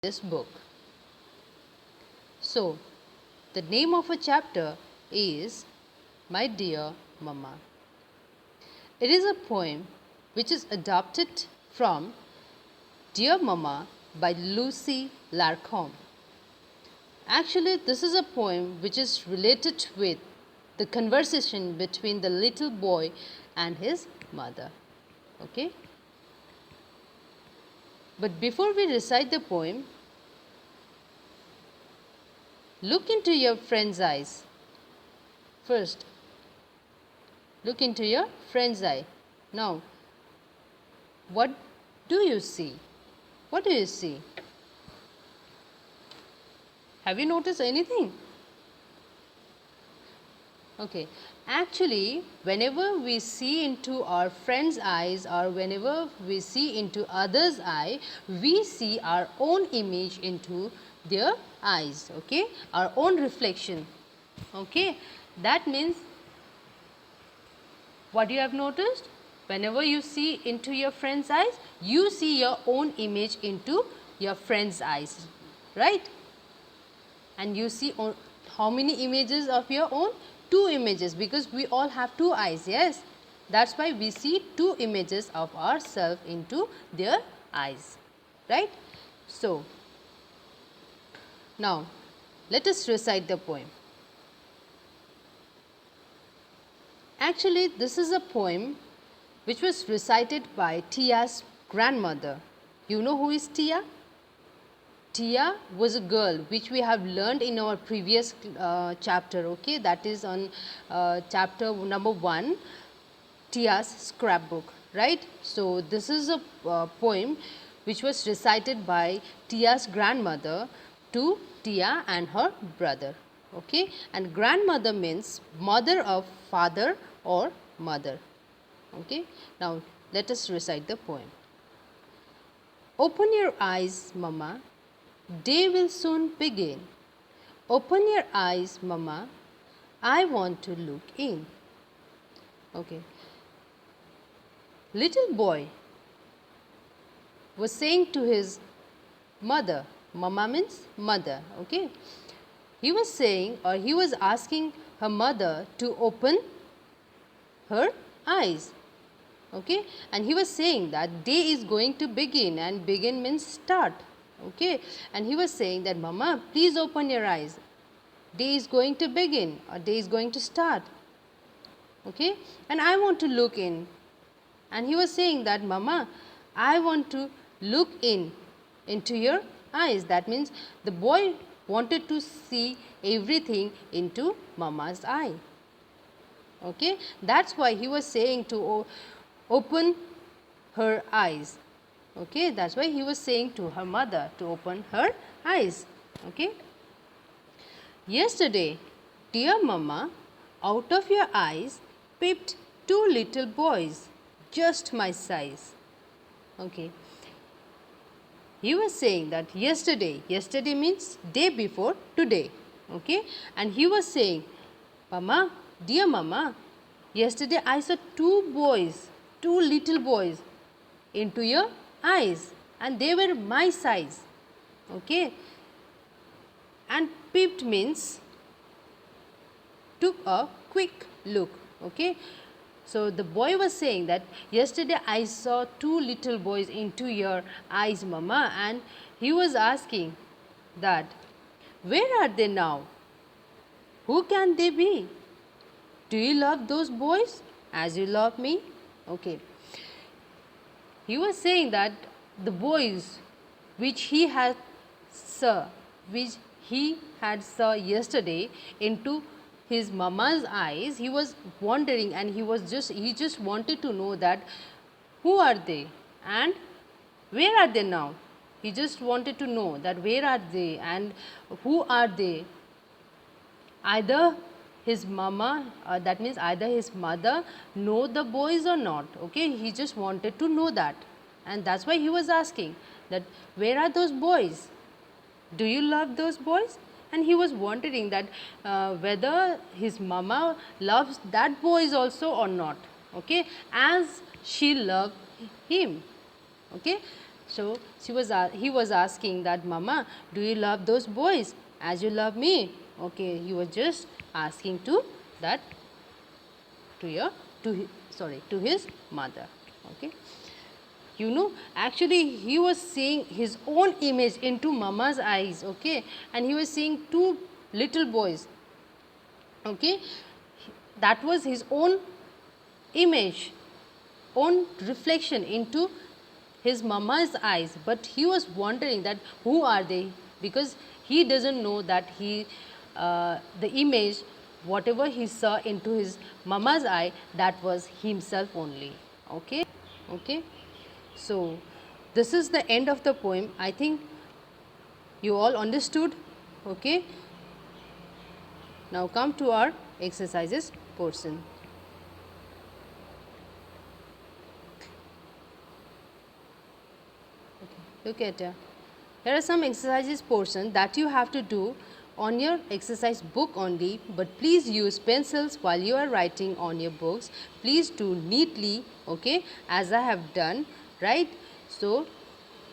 this book. So, the name of a chapter is My Dear Mama. It is a poem which is adapted from Dear Mama by Lucy Larcombe. Actually, this is a poem which is related with the conversation between the little boy and his mother. Okay? But before we recite the poem, look into your friend's eyes. First, look into your friend's eye. Now, what do you see? What do you see? Have you noticed anything? Okay, actually, whenever we see into our friend's eyes or whenever we see into others' eye, we see our own image into their eyes, okay, our own reflection, okay. That means, what you have noticed? Whenever you see into your friend's eyes, you see your own image into your friend's eyes, right? And you see how many images of your own? 2 images, because we all have 2 eyes, yes. That's why we see 2 images of ourselves into their eyes, right? So, now let us recite the poem. Actually, this is a poem which was recited by Tia's grandmother. You know who is Tia? Tia was a girl which we have learned in our previous chapter, okay, that is on chapter number 1, Tia's scrapbook, right. So, this is a poem which was recited by Tia's grandmother to Tia and her brother, okay, and grandmother means mother of father or mother, okay. Now, let us recite the poem. Open your eyes, Mama. Day will soon begin. Open your eyes, Mama. I want to look in. Okay. Little boy was saying to his mother, Mama means mother, okay. He was saying, or he was asking her mother to open her eyes, okay. And he was saying that day is going to begin, and begin means start. Okay, and he was saying that, Mama, please open your eyes. Day is going to begin, or day is going to start. Okay, and I want to look in. And he was saying that, Mama, I want to look into your eyes. That means the boy wanted to see everything into Mama's eye. Okay, that's why he was saying to open her eyes. Okay, that's why he was saying to her mother to open her eyes. Okay. Yesterday, dear Mama, out of your eyes peeped 2 little boys, just my size. Okay. He was saying that yesterday means day before today. Okay. And he was saying, Mama, dear Mama, yesterday I saw 2 boys, 2 little boys into your eyes, and they were my size, okay. And peeped means took a quick look, okay. So, the boy was saying that yesterday I saw 2 little boys into your eyes, Mama, and he was asking that, where are they now? Who can they be? Do you love those boys as you love me? Okay. He was saying that the boys which he had saw yesterday into his mama's eyes, he was wondering, and he just wanted to know that who are they and where are they now. He just wanted to know that where are they and who are they. Either his mama, that means either his mother know the boys or not, okay. He just wanted to know that, and that's why he was asking that where are those boys, do you love those boys. And he was wondering that whether his mama loves that boys also or not, okay, as she loved him, okay. So he was asking that, Mama, do you love those boys as you love me? Okay, he was just asking to that to your to hi- sorry to his mother. Okay, actually he was seeing his own image into Mama's eyes. Okay, and he was seeing two little boys. Okay, that was his own image, own reflection into his mama's eyes, but he was wondering that who are they, because he doesn't know that the image, whatever he saw into his mama's eye, that was himself only. Okay, okay. So this is the end of the poem. I think you all understood. Okay. Now come to our exercises portion. Look at here are some exercises portion that you have to do on your exercise book only, but please use pencils while you are writing on your books. Please do neatly, okay, as I have done, right? So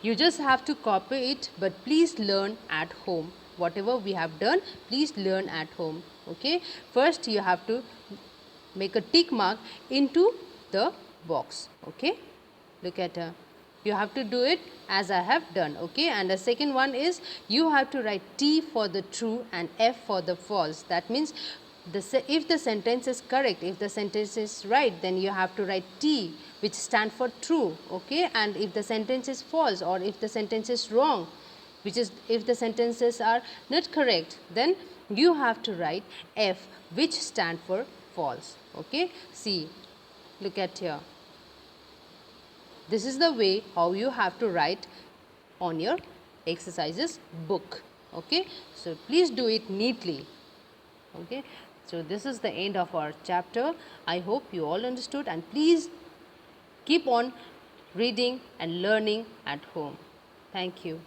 you just have to copy it, but please learn at home. Whatever we have done, please learn at home. Okay, first you have to make a tick mark into the box. Okay, look at you have to do it as I have done. Okay, and the second one is you have to write T for the true and F for the false. That means if the sentence is correct, if the sentence is right, then you have to write T, which stand for true. Okay, and if the sentence is false, or if the sentence is wrong, which is if the sentences are not correct, then you have to write F, which stand for false. Okay, see, look at here. This is the way how you have to write on your exercises book. Okay, so please do it neatly. Okay, so this is the end of our chapter. I hope you all understood, and please keep on reading and learning at home. Thank you.